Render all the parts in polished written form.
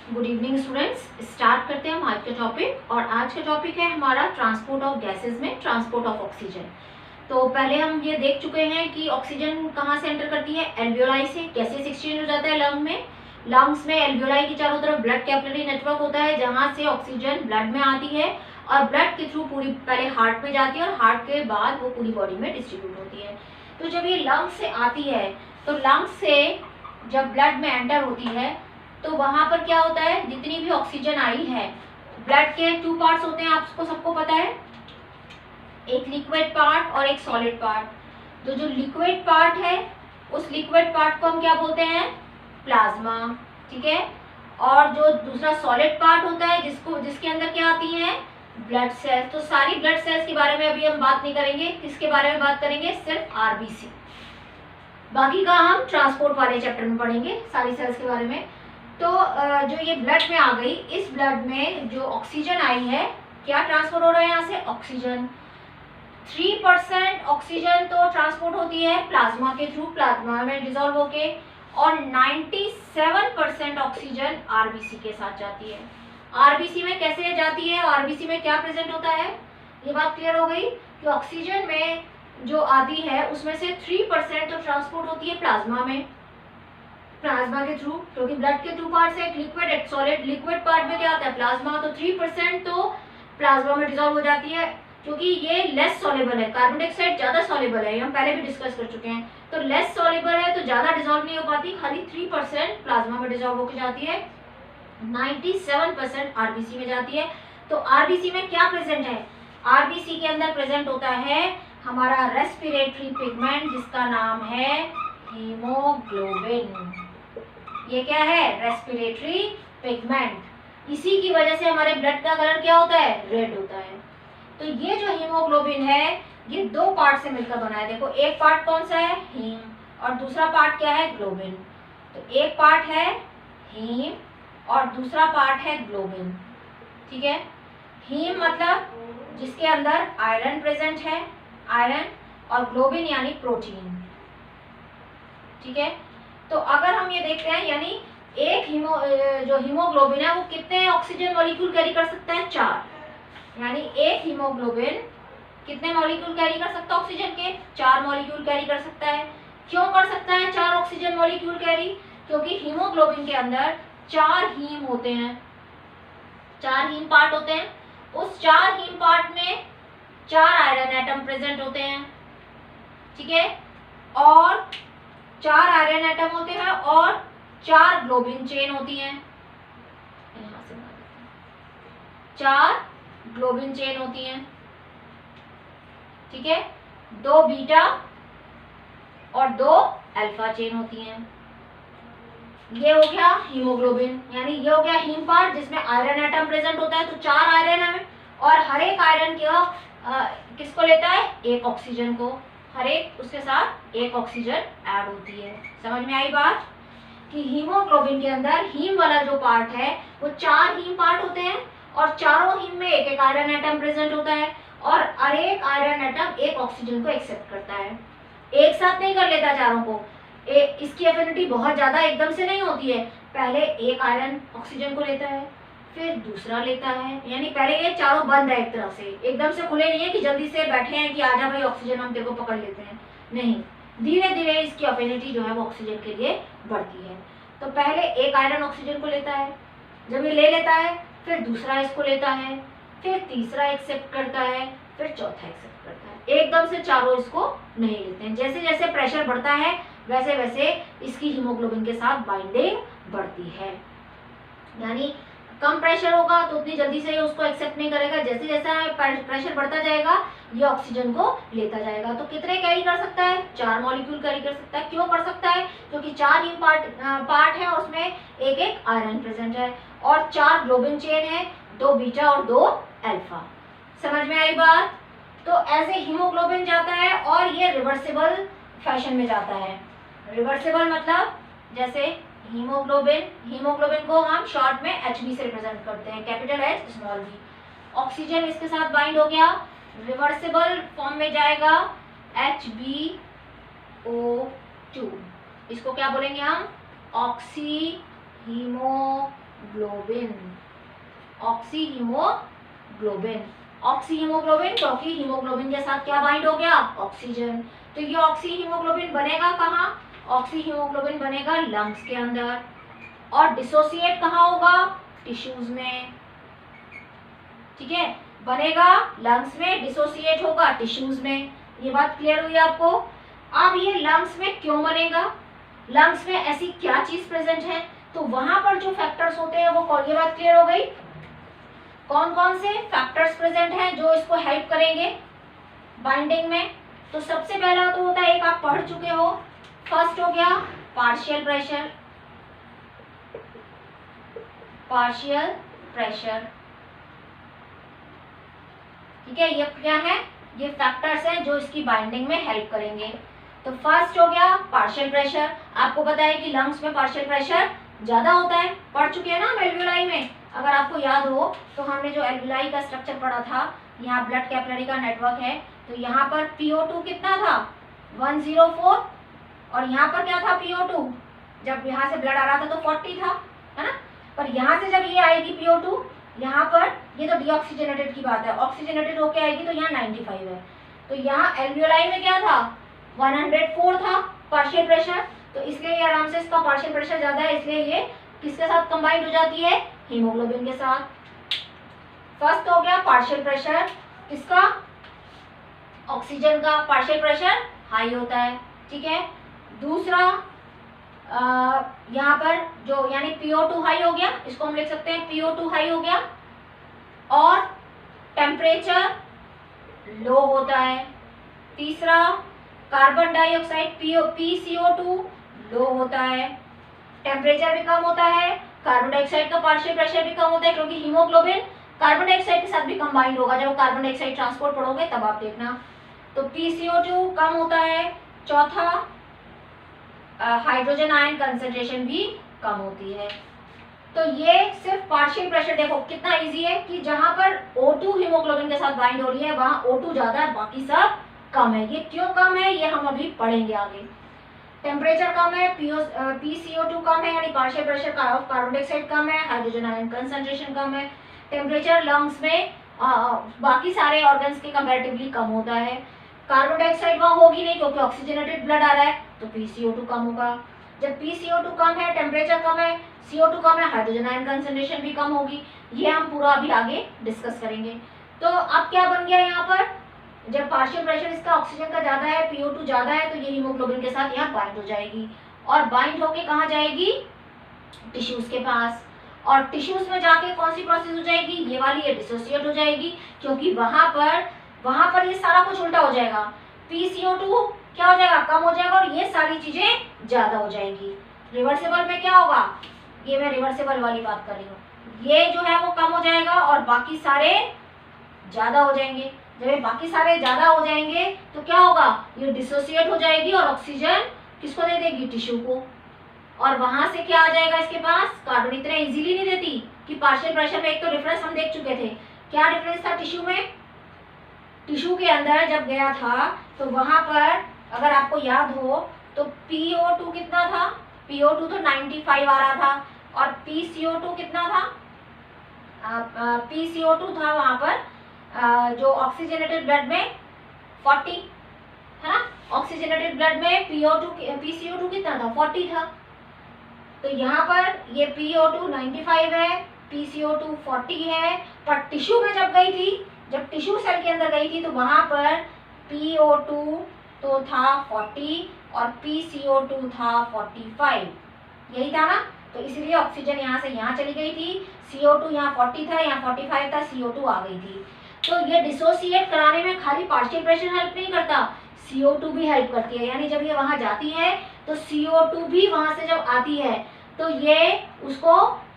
Good evening students. Start करते हैं हम आज का टॉपिक। और आज का टॉपिक है हमारा ट्रांसपोर्ट ऑफ गैसेस में ट्रांसपोर्ट ऑफ ऑक्सीजन। तो पहले हम ये देख चुके हैं कि ऑक्सीजन कहाँ से एंटर करती है, एल्वियोलाई से। गैसेस एक्सचेंज हो जाता है लंग में। लंग्स में एल्वियोलाई की चारों तरफ ब्लड कैपिलरी नेटवर्क होता है जहाँ से ऑक्सीजन ब्लड में आती है और ब्लड के थ्रू पूरी पहले हार्ट में जाती है और हार्ट के बाद वो पूरी बॉडी में डिस्ट्रीब्यूट होती है। तो जब ये लंग्स से आती है तो लंग्स से जब ब्लड में एंटर होती है तो वहां पर क्या होता है, जितनी भी ऑक्सीजन आई है, ब्लड के 2 पार्ट्स होते हैं, आपको सबको पता है, एक लिक्विड पार्ट और एक सॉलिड पार्ट। तो जो लिक्विड पार्ट है उस लिक्विड पार्ट को हम क्या बोलते हैं, प्लाज्मा। ठीक है। और जो दूसरा सॉलिड पार्ट होता है जिसके अंदर क्या आती है, ब्लड सेल्स। तो सारी ब्लड सेल्स के बारे में अभी हम बात नहीं करेंगे, किसके बारे में बात करेंगे, सिर्फ आरबीसी। बाकी का हम ट्रांसपोर्ट वाले चैप्टर में पढ़ेंगे सारी सेल्स के बारे में। तो जो ये ब्लड में आ गई, इस ब्लड में जो ऑक्सीजन आई है, क्या ट्रांसफर हो रहा है यहाँ से, ऑक्सीजन। 3% ऑक्सीजन तो ट्रांसपोर्ट होती है प्लाज्मा के थ्रू, प्लाज्मा में डिसॉल्व होके, और 97% ऑक्सीजन आरबीसी के साथ जाती है। आरबीसी में कैसे जाती है, आरबीसी में क्या प्रेजेंट होता है, ये बात क्लियर हो गई कि ऑक्सीजन में जो आती है उसमें से 3% तो ट्रांसपोर्ट होती है प्लाज्मा में, प्लाज्मा के थ्रू, क्योंकि ब्लड के 2 पार्ट्स है, एक लिक्विड एक सॉलिड। लिक्विड पार्ट में क्या आता है, प्लाज्मा। तो 3% तो प्लाज्मा में डिसॉल्व हो जाती है, क्योंकि ये लेस सॉल्युबल है, कार्बन डाइऑक्साइड ज्यादा सॉल्युबल है, हम पहले भी डिस्कस कर चुके हैं। तो लेस सॉल्युबल है तो ज्यादा डिसॉल्व नहीं हो पाती, खाली 3% प्लाज्मा में डिसॉल्व होकर जाती है, 97% आरबीसी में जाती है। तो आरबीसी में क्या प्रेजेंट है, आरबीसी के अंदर प्रेजेंट होता है हमारा रेस्पिरेटरी पिगमेंट जिसका नाम है हीमोग्लोबिन। ये क्या है, रेस्पिरेटरी पिगमेंट। इसी की वजह से हमारे ब्लड का कलर क्या होता है, रेड होता है। तो ये जो हीमोग्लोबिन है ये 2 पार्ट से मिलकर बना है। देखो एक पार्ट कौन सा है, हीम, और दूसरा पार्ट क्या है, ग्लोबिन। तो एक पार्ट है हीम और दूसरा पार्ट है ग्लोबिन। ठीक है। हीम मतलब जिसके अंदर आयरन प्रेजेंट है, आयरन, और ग्लोबिन यानी प्रोटीन। ठीक है। तो अगर हम ये देखते हैं, यानी एक जो हीमोग्लोबिन है वो कितने ऑक्सीजन मॉलिक्यूल कैरी कर सकता है, 4। यानी एक हीमोग्लोबिन कितने मॉलिक्यूल कैरी कर सकता है ऑक्सीजन के, 4 मॉलिक्यूल कैरी कर सकता है। क्यों कर सकता है 4 ऑक्सीजन मॉलिक्यूल कैरी, क्योंकि हीमोग्लोबिन के अंदर 4 हीम होते हैं, 4 हीम पार्ट होते हैं। उस 4 हीम पार्ट में 4 आयरन एटम प्रेजेंट होते हैं। ठीक है। और 4 आयरन एटम होते हैं और 4 ग्लोबिन चेन होती हैं, 4 ग्लोबिन चेन होती हैं। ठीक है। 2 बीटा और 2 अल्फा चेन होती हैं। ये हो गया हीमोग्लोबिन, यानी ये हो गया हीम पार्ट जिसमें आयरन एटम प्रेजेंट होता है। तो 4 आयरन है और हर एक आयरन किसको लेता है, एक ऑक्सीजन को, हर एक उसके साथ एक ऑक्सीजन ऐड होती है। समझ में आई बात, कि हीमोग्लोबिन के अंदर हीम वाला जो पार्ट है वो 4 हीम पार्ट होते हैं और चारों हीम में एक एक आयरन एटम प्रेजेंट होता है और हर एक आयरन एटम एक ऑक्सीजन को एक्सेप्ट करता है, एक साथ नहीं कर लेता चारों को। इसकी एफिनिटी बहुत ज्यादा एकदम से नहीं होती है, पहले एक आयरन ऑक्सीजन को लेता है फिर दूसरा लेता है, यानी पहले ये चारों बंद है, एक तरह से एकदम से खुले नहीं है कि जल्दी से बैठे हैं कि आजा भाई ऑक्सीजन हम तेरे को पकड़ लेते हैं, नहीं, धीरे धीरे इसकी एफिनिटी जो है वो ऑक्सीजन के लिए बढ़ती है। तो पहले एक आयरन ऑक्सीजन को लेता है, जब ये ले लेता है फिर दूसरा इसको लेता है, फिर तीसरा एक्सेप्ट करता है, फिर चौथा एक्सेप्ट करता है, एकदम से चारों इसको नहीं लेते हैं। जैसे जैसे प्रेशर बढ़ता है वैसे वैसे इसकी हीमोग्लोबिन के साथ बाइंडिंग बढ़ती है, यानी कम प्रेशर होगा तो उतनी जल्दी से ये उसको एक्सेप्ट नहीं करेगा, जैसे जैसे प्रेशर बढ़ता जाएगा ये ऑक्सीजन को लेता जाएगा। तो कितने कैरी कर सकता है, 4 मॉलिक्यूल कैरी कर सकता है। क्यों कर सकता है, क्योंकि 4 हीम पार्ट है और उसमें एक एक आयरन प्रेजेंट है और 4 ग्लोबिन चेन है, 2 बीटा और 2 अल्फा। समझ में आई बात। तो ऐसे हीमोग्लोबिन जाता है और ये रिवर्सिबल फैशन में जाता है। रिवर्सिबल मतलब जैसे हीमोग्लोबिन को हम शॉर्ट में Hb से रिप्रेजेंट करते हैं, capital H small v। Oxygen इसके साथ बाइंड हो गया, रिवर्सिबल फॉर्म में जाएगा HbO2, इसको क्या बोलेंगे हम, oxy haemoglobin haemoglobin, oxy haemoglobin. Oxy haemoglobin क्योंकि हीमोग्लोबिन के साथ क्या बाइंड हो गया, ऑक्सीजन। तो ये ऑक्सी हीमोग्लोबिन बनेगा कहाँ, ऑक्सी हीमोग्लोबिन बनेगा लंग्स के अंदर, और डिसोसिएट कहाँ होगा, टिश्यूज में। ठीक है, बनेगा लंग्स में, डिसोसिएट होगा टिश्यूज में। ये बात क्लियर हुई आपको। अब ये लंग्स में क्यों बनेगा, लंग्स में ऐसी क्या चीज प्रेजेंट है, तो वहां पर जो फैक्टर्स होते हैं वो कौन, ये बात क्लियर हो गई। कौन कौन से फैक्टर्स प्रेजेंट हैं जो इसको हेल्प करेंगे बाइंडिंग में। तो सबसे पहला तो होता है, एक आप पढ़ चुके हो, फर्स्ट हो गया पार्शियल प्रेशर, पार्शियल प्रेशर। ठीक है, ये क्या है, ये फैक्टर्स हैं जो इसकी बाइंडिंग में हेल्प करेंगे। तो फर्स्ट हो गया पार्शियल प्रेशर। आपको पता है कि लंग्स में पार्शियल प्रेशर ज्यादा होता है, पढ़ चुके हैं ना हम एल्वियोलाई में। अगर आपको याद हो तो हमने जो एल्वियोलाई का स्ट्रक्चर पढ़ा था, यहाँ ब्लड कैपिलरी का नेटवर्क है, तो यहाँ पर PO2 कितना था 104, और यहाँ पर क्या था PO2, जब यहाँ से ब्लड आ रहा था तो 40 था, है ना। पर यहाँ से जब ये आएगी PO2, यहाँ पर ये तो डीऑक्सीजनेटेड की बात है, ऑक्सीजनेटेड होके आएगी तो यहाँ 95 है। तो यहाँ एल्वियोलाई में क्या था 104 था पार्शियल प्रेशर, तो इसलिए ये आराम से इसका पार्शियल प्रेशर ज्यादा है, इसलिए ये किसके साथ कंबाइंड हो जाती है, हीमोग्लोबिन के साथ। फर्स्ट हो गया पार्शियल प्रेशर, किसका, ऑक्सीजन का पार्शियल प्रेशर हाई होता है। ठीक है, दूसरा यहाँ पर जो यानी PO2 हाई हो गया, इसको हम लिख सकते हैं PO2 हाई हो गया, और टेम्परेचर लो होता है। तीसरा कार्बन डाइऑक्साइड PCO2 लो होता है, टेम्परेचर भी कम होता है, कार्बन डाइऑक्साइड का पार्शियल प्रेशर भी कम होता है, क्योंकि हीमोग्लोबिन कार्बन डाइऑक्साइड के साथ भी कंबाइंड होगा, जब कार्बन डाइऑक्साइड ट्रांसपोर्ट पढ़ोगे तब आप देखना। तो PCO2 कम होता है। चौथा हाइड्रोजन आयन कंसंट्रेशन भी कम होती है। तो ये सिर्फ पार्शियल प्रेशर, देखो कितना इजी है कि जहां पर O2 हीमोग्लोबिन के साथ बाइंड हो रही है वहां O2 ज्यादा है, बाकी सब कम है। ये क्यों कम है ये हम अभी पढ़ेंगे आगे। टेम्परेचर कम है, PCO2 कम है, यानी पार्शियल प्रेशर का कार्बन डाइऑक्साइड कम है, हाइड्रोजन आयन कंसंट्रेशन कम है, टेम्परेचर लंग्स में बाकी सारे ऑर्गन्स के कंपैरेटिवली कम होता है। कार्बन डाइऑक्साइड वहां होगी नहीं क्योंकि ऑक्सीजनेटेड ब्लड आ रहा है, तो PCO2 कम होगा। जब PCO2 कम है, टेम्परेचर कम है, CO2 कम है, हाइड्रोजन आयन कंसंट्रेशन भी कम होगी। ये हम पूरा अभी आगे डिस्कस करेंगे। तो अब क्या बन गया यहाँ पर, जब पार्शियल प्रेशर इसका ऑक्सीजन का ज्यादा है, PO2 ज्यादा है, तो ये हीमोग्लोबिन के साथ यहाँ बाइंड हो जाएगी, और बाइंड होके कहाँ जाएगी, टिश्यूज के पास। और टिश्यूज में जाके कौन सी प्रोसेस हो जाएगी, ये वाली, ये डिसोसिएट हो जाएगी, क्योंकि वहां पर ये सारा कुछ उल्टा हो जाएगा। PCO2 क्या हो जाएगा, कम हो जाएगा, और ये सारी चीजें ज्यादा हो जाएंगी। रिवर्सिबल में क्या होगा, ये मैं रिवर्सिबल वाली बात कर रही हूँ, ये जो है वो कम हो जाएगा और बाकी सारे ज्यादा हो जाएंगे। जब ये बाकी सारे ज्यादा हो जाएंगे तो क्या होगा, ये डिसोसिएट हो जाएगी और ऑक्सीजन किसको दे देगी, टिश्यू को। और वहां से क्या आ जाएगा इसके पास, कार्बन। इतना इजीली नहीं देती कि पार्शियल प्रेशर में एक तो डिफरेंस हम देख चुके थे, क्या डिफरेंस था टिश्यू में, टिश्यू के अंदर जब गया था तो वहां पर अगर आपको याद हो तो PO2 कितना था, PO2 तो 95 आ रहा था, और PCO2 कितना था, PCO2 था वहां पर जो ऑक्सीजनेटेड ब्लड में 40 है ना, ऑक्सीजनेटेड ब्लड में PCO2 कितना था, 40 था। तो यहाँ पर ये PO2 95 है, PCO2 40 है, पर टिश्यू में जब गई थी, जब टिश्यू सेल के अंदर गई थी तो वहां पर PO2 तो था 40 और PCO2 था 45, यही था ना। तो इसलिए ऑक्सीजन यहाँ से यहाँ चली गई थी, CO2 यहाँ 40 था, यहाँ 45 था, CO2 आ गई थी। तो ये डिसोसिएट कराने में खाली पार्शियल प्रेशर हेल्प नहीं करता, CO2 भी हेल्प करती है। यानी जब ये वहां जाती है तो CO2 भी वहां से जब आती है तो ये उसको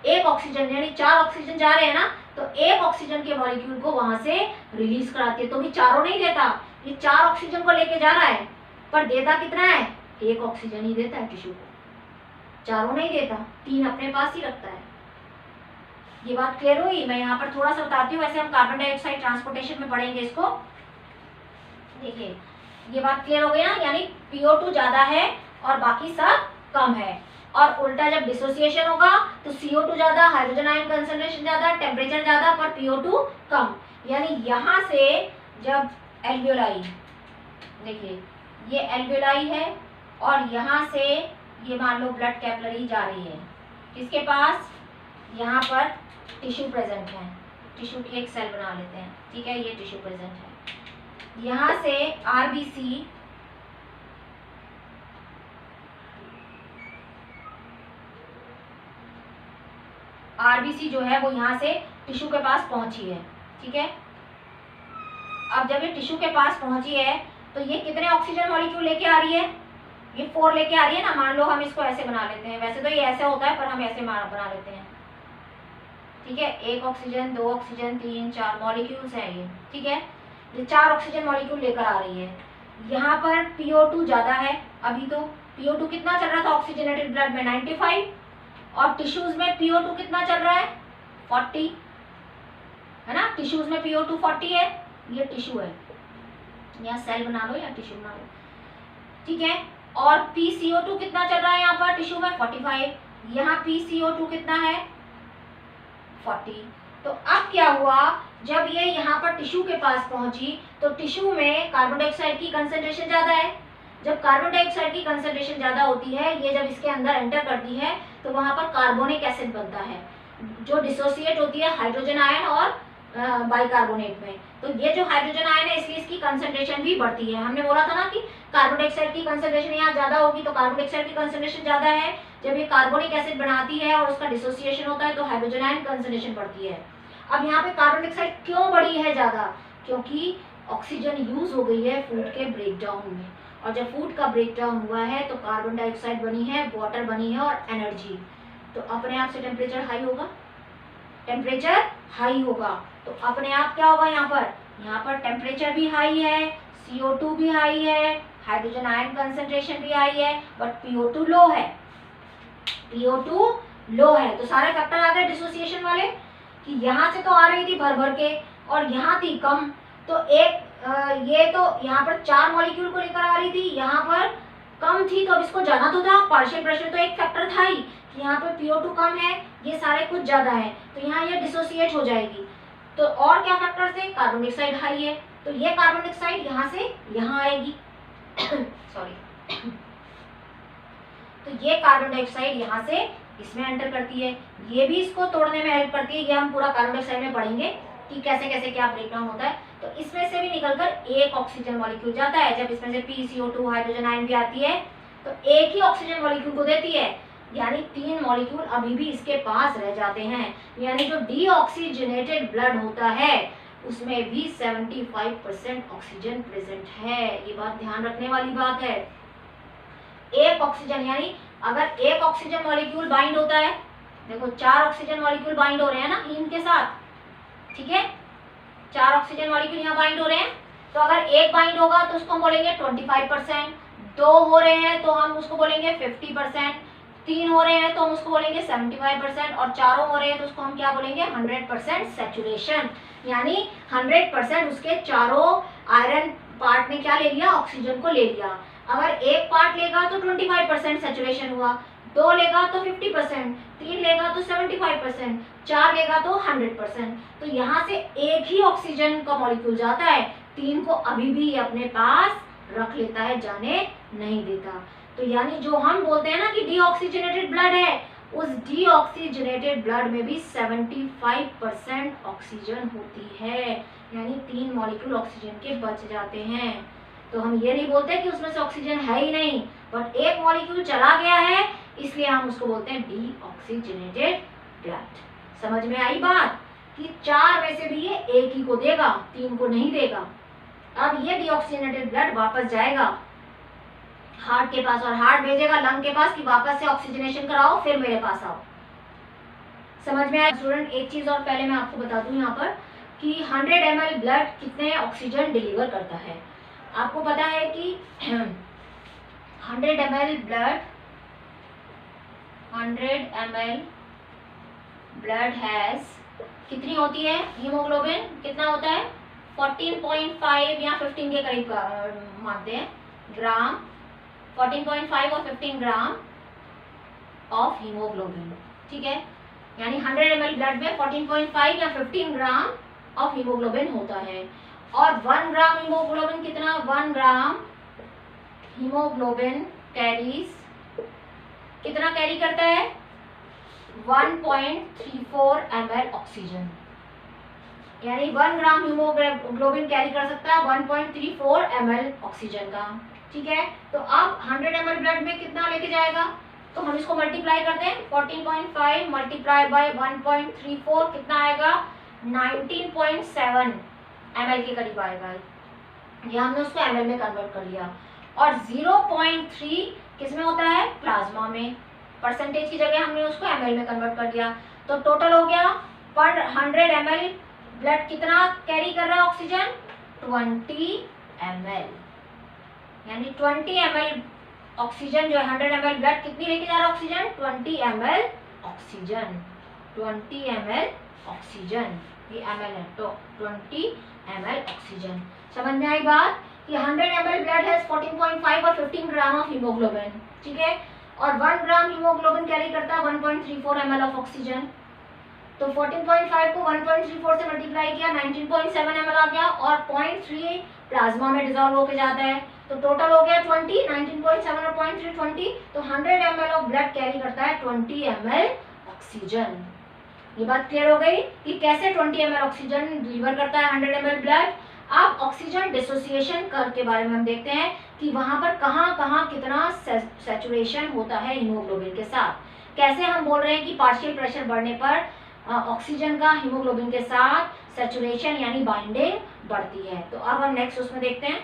एक ऑक्सीजन, यानी 4 ऑक्सीजन जा रहे हैं ना, तो एक ऑक्सीजन के मॉलिक्यूल को वहां से रिलीज कराती है। तो भी चारों नहीं देता, ये 4 ऑक्सीजन को लेके जा रहा है, पर देता कितना है, एक ऑक्सीजन ही देता है टिश्यू को, चारों नहीं देता, 3 अपने पास ही रखता है। ये बात क्लियर हुई। मैं यहाँ पर थोड़ा सा बताती हूँ, वैसे हम कार्बन डाइऑक्साइड ट्रांसपोर्टेशन में पढ़ेंगे इसको। देखिए ये बात क्लियर हो गई ना, यानी PO2 ज्यादा है और बाकी सब कम है। और उल्टा जब डिसोसिएशन होगा तो CO2 ज्यादा, हाइड्रोजन आयन कंसंट्रेशन ज्यादा, टेम्परेचर ज्यादा पर PO2 कम। यानी यहाँ से जब एल्वियोलाई, देखिए ये एल्वियोलाई है और यहाँ से ये मान लो ब्लड कैपिलरी जा रही है किसके पास, यहाँ पर टिश्यू प्रेजेंट है, टिश्यू की एक सेल बना लेते हैं, ठीक है, ये टिश्यू प्रेजेंट है। यहाँ से RBC जो है वो यहाँ से टिश्यू के पास पहुंची है, ठीक है। अब जब ये टिश्यू के पास पहुंची है तो ये कितने ऑक्सीजन मॉलिक्यूल लेके आ रही है, ये 4 लेके आ रही है ना। मान लो हम इसको ऐसे बना लेते हैं, वैसे तो ये ऐसे होता है पर हम ऐसे बना लेते हैं, ठीक है। 1 ऑक्सीजन, 2 ऑक्सीजन, 3, 4 मॉलिक्यूल्स हैं ये, ठीक है। ये 4 ऑक्सीजन मॉलिक्यूल लेकर आ रही है। यहाँ पर PO2 ज्यादा है, अभी तो PO2 कितना चल रहा था ऑक्सीजनेटेड ब्लड में 95, और टिश्यूज में PO2 कितना चल रहा है 40, है ना। टिश्यूज में PO2 40 है, ये टिश्यू है, यहाँ सेल बना लो या टिश्यू बना लो, ठीक है। और PCO2 कितना चल रहा है यहाँ पर टिश्यू में 45, यहाँ PCO2 कितना है 40। तो अब क्या हुआ, जब ये यहाँ पर टिश्यू के पास पहुंची तो टिश्यू में कार्बन डाइऑक्साइड की कंसंट्रेशन ज्यादा है। जब कार्बन डाइऑक्साइड की कंसंट्रेशन ज्यादा होती है, ये जब इसके अंदर एंटर करती है तो वहां पर कार्बोनिक एसिड बनता है जो डिसोसिएट होती है हाइड्रोजन आयन और बाइकार्बोनेट में। तो ये जो हाइड्रोजन आयन है इसलिए इसकी कंसंट्रेशन भी बढ़ती है। हमने बोला था ना कि कार्बन डाइऑक्साइड की कंसंट्रेशन यहाँ ज्यादा होगी, तो कार्बन डाइऑक्साइड की कंसंट्रेशन ज्यादा है। जब ये कार्बोनिक एसिड बनाती है और उसका डिसोसिएशन होता है तो हाइड्रोजन आयन कंसंट्रेशन बढ़ती है। अब यहाँ पे कार्बन डाइऑक्साइड क्यों बढ़ी है ज्यादा, क्योंकि ऑक्सीजन यूज हो गई है फूड के ब्रेकडाउन में, और जब फूड का ब्रेकडाउन हुआ है तो कार्बन डाइऑक्साइड बनी है, वाटर बनी है और एनर्जी, तो अपने आप से टेम्परेचर हाई होगा, टेम्परेचर हाई होगा तो अपने आप क्या होगा, यहाँ पर टेम्परेचर भी हाई है, CO2 भी हाई है, हाइड्रोजन आयन कंसंट्रेशन भी हाई है, बट PO2 लो है, PO2 लो है। तो सारे फैक्टर आ गए डिसोसिएशन वाले कि यहाँ से तो आ रही थी भर भर के और यहाँ थी कम, तो एक ये तो यहाँ पर 4 मॉलिक्यूल को लेकर आ रही थी, यहाँ पर कम थी, तो अब इसको जाना तो था, पार्शियल प्रेशर तो एक फैक्टर था ही कि यहाँ पर PO2 कम है, ये सारे कुछ ज्यादा है, तो यहाँ ये डिसोसिएट हो जाएगी। तो और क्या फैक्टर से, कार्बन डाइऑक्साइड हाई है, तो ये कार्बन डाइऑक्साइड यहाँ से यहाँ आएगी सॉरी तो ये कार्बन डाइऑक्साइड यहाँ से इसमें एंटर करती है, ये भी इसको तोड़ने में हेल्प करती है। ये हम पूरा कार्बन डाइऑक्साइड में पढ़ेंगे कि कैसे कैसे क्या ब्रेकडाउन होता है। तो इसमें से भी निकलकर एक ऑक्सीजन मॉलिक्यूल जाता है। जब इसमें से PCO2 हाइड्रोजन आयन भी आती है तो एक ही ऑक्सीजन मॉलिक्यूल को देती है, यानी 3 मॉलिक्यूल अभी भी इसके पास रह जाते हैं। यानी जो डीऑक्सीजनेटेड ब्लड होता है उसमें भी 75% ऑक्सीजन प्रेजेंट है। ये बात ध्यान रखने वाली बात है। एक ऑक्सीजन, यानी अगर एक ऑक्सीजन मॉलिक्यूल बाइंड होता है, देखो 4 ऑक्सीजन मॉलिक्यूल बाइंड हो रहे हैं ना हीम के साथ, ठीक है, 4 ऑक्सीजन मॉलिक्यूल यहाँ बाइंड हो रहे हैं, तो अगर एक बाइंड होगा तो उसको हम बोलेंगे 25%, 2 हो रहे हैं तो हम उसको बोलेंगे 50%, 3 हो रहे हैं तो हम उसको बोलेंगे 75%, और 4 हो रहे हैं तो उसको हम क्या बोलेंगे 100% सैचुरेशन। यानी 100% उसके चारों आयरन पार्ट ने क्या ले लिया, ऑक्सीजन को ले लिया। अगर एक पार्ट लेगा तो 25% सैचुरेशन हुआ, 2 लेगा तो 50%, 3 लेगा तो 75%, 4 लेगा तो 100%। तो यहाँ से एक ही ऑक्सीजन का मॉलिक्यूल जाता है, 3 को अभी भी अपने पास रख लेता है, जाने नहीं देता। तो यानी जो हम बोलते हैं ना कि डीऑक्सीजनेटेड ब्लड है, उस डीऑक्सीजनेटेड ब्लड में भी 75% ऑक्सीजन होती है, यानी 3 मॉलिक्यूल ऑक्सीजन के बच जाते हैं। तो हम ये नहीं बोलते कि उसमें से ऑक्सीजन है ही नहीं, बट एक मॉलिक्यूल चला गया है इसलिए हम उसको बोलते हैं डीऑक्सीजनेटेड ब्लड। समझ में आई बात कि 4 में से भी ये एक ही को देगा, 3 को नहीं देगा। अब ये डीऑक्सीजनेटेड ब्लड वापस जाएगा हार्ट के पास और हार्ट भेजेगा लंग के पास कि वापस से ऑक्सीजनेशन कराओ, फिर मेरे पास आओ। समझ में आया स्टूडेंट? एक चीज और पहले मैं आपको बता दूं यहाँ पर कि 100 ml ब्लड कितने ऑक्सीजन डिलीवर करता है। आपको पता है कि 100 ml ब्लड हैज कितनी होती है, हीमोग्लोबिन कितना होता है 14.5 या 15 के करीब मानते हैं ग्राम, 14.5 और 15 ग्राम ऑफ हीमोग्लोबिन, ठीक है। यानी 100 ml ब्लड में 14.5 या 15 ग्राम ऑफ हीमोग्लोबिन होता है। और 1 ग्राम हीमोग्लोबिन कितना, 1 ग्राम हीमोग्लोबिन कैरीज, कितना कैरी करता है, 1.34 ml ऑक्सीजन। यानी 1 ग्राम हीमोग्लोबिन कैरी कर सकता है 1.34 ml ऑक्सीजन का, ठीक है। तो अब 100 ml ब्लड में कितना लेके जाएगा, तो हम इसको मल्टीप्लाई करते हैं, 14.5 मल्टीप्लाई बाय 1.34 कितना आएगा, 19.7 ml के करीब आएगा। ये हमने उसको ml में कन्वर्ट कर लिया। और 0.3 किस में होता है, प्लाज्मा में, परसेंटेज की जगह हमने उसको ml में कन्वर्ट कर दिया। तो टोटल हो गया पर 100 ml ब्लड कितना कैरी कर रहा है ऑक्सीजन, 20 ml। यानी 20 ml ऑक्सीजन जो है 100 ml ब्लड कितनी लेके जा रहा है oxygen, 20 ml oxygen, 20 ml oxygen, ये ml है तो 20 ml ऑक्सीजन। समझ में आई बात कि 100 ml ब्लड है 14.5 और 15 ग्राम ऑफ हीमोग्लोबिन, ठीक है। और 1 ग्राम हीमोग्लोबिन कैरी करता है 1.34 ml ऑफ ऑक्सीजन। तो 14.5 को 1.34 से मल्टीप्लाई किया, 19.7 ml आ गया और 0.3 प्लाज्मा में डिजोल्व होके जाता है। तो टोटल हो गया 20, 19.7 और 0.3 20। तो 100 ml ऑफ ब्लड कैरी करता है 20 ml ऑक्सीजन। ये बात क्लियर हो गई कि कैसे 20 ml ऑक्सीजन डिलीवर करता है 100 ml ब्लड। अब ऑक्सीजन डिसोसिएशन कर्व के बारे में हम देखते हैं कि वहां पर कहाँ कहाँ कितना सैचुरेशन होता है हीमोग्लोबिन के साथ। कैसे हम बोल रहे हैं कि पार्शियल प्रेशर बढ़ने पर ऑक्सीजन का हीमोग्लोबिन के साथ सैचुरेशन यानी बाइंडिंग बढ़ती है। तो अब हम नेक्स्ट उसमें देखते हैं।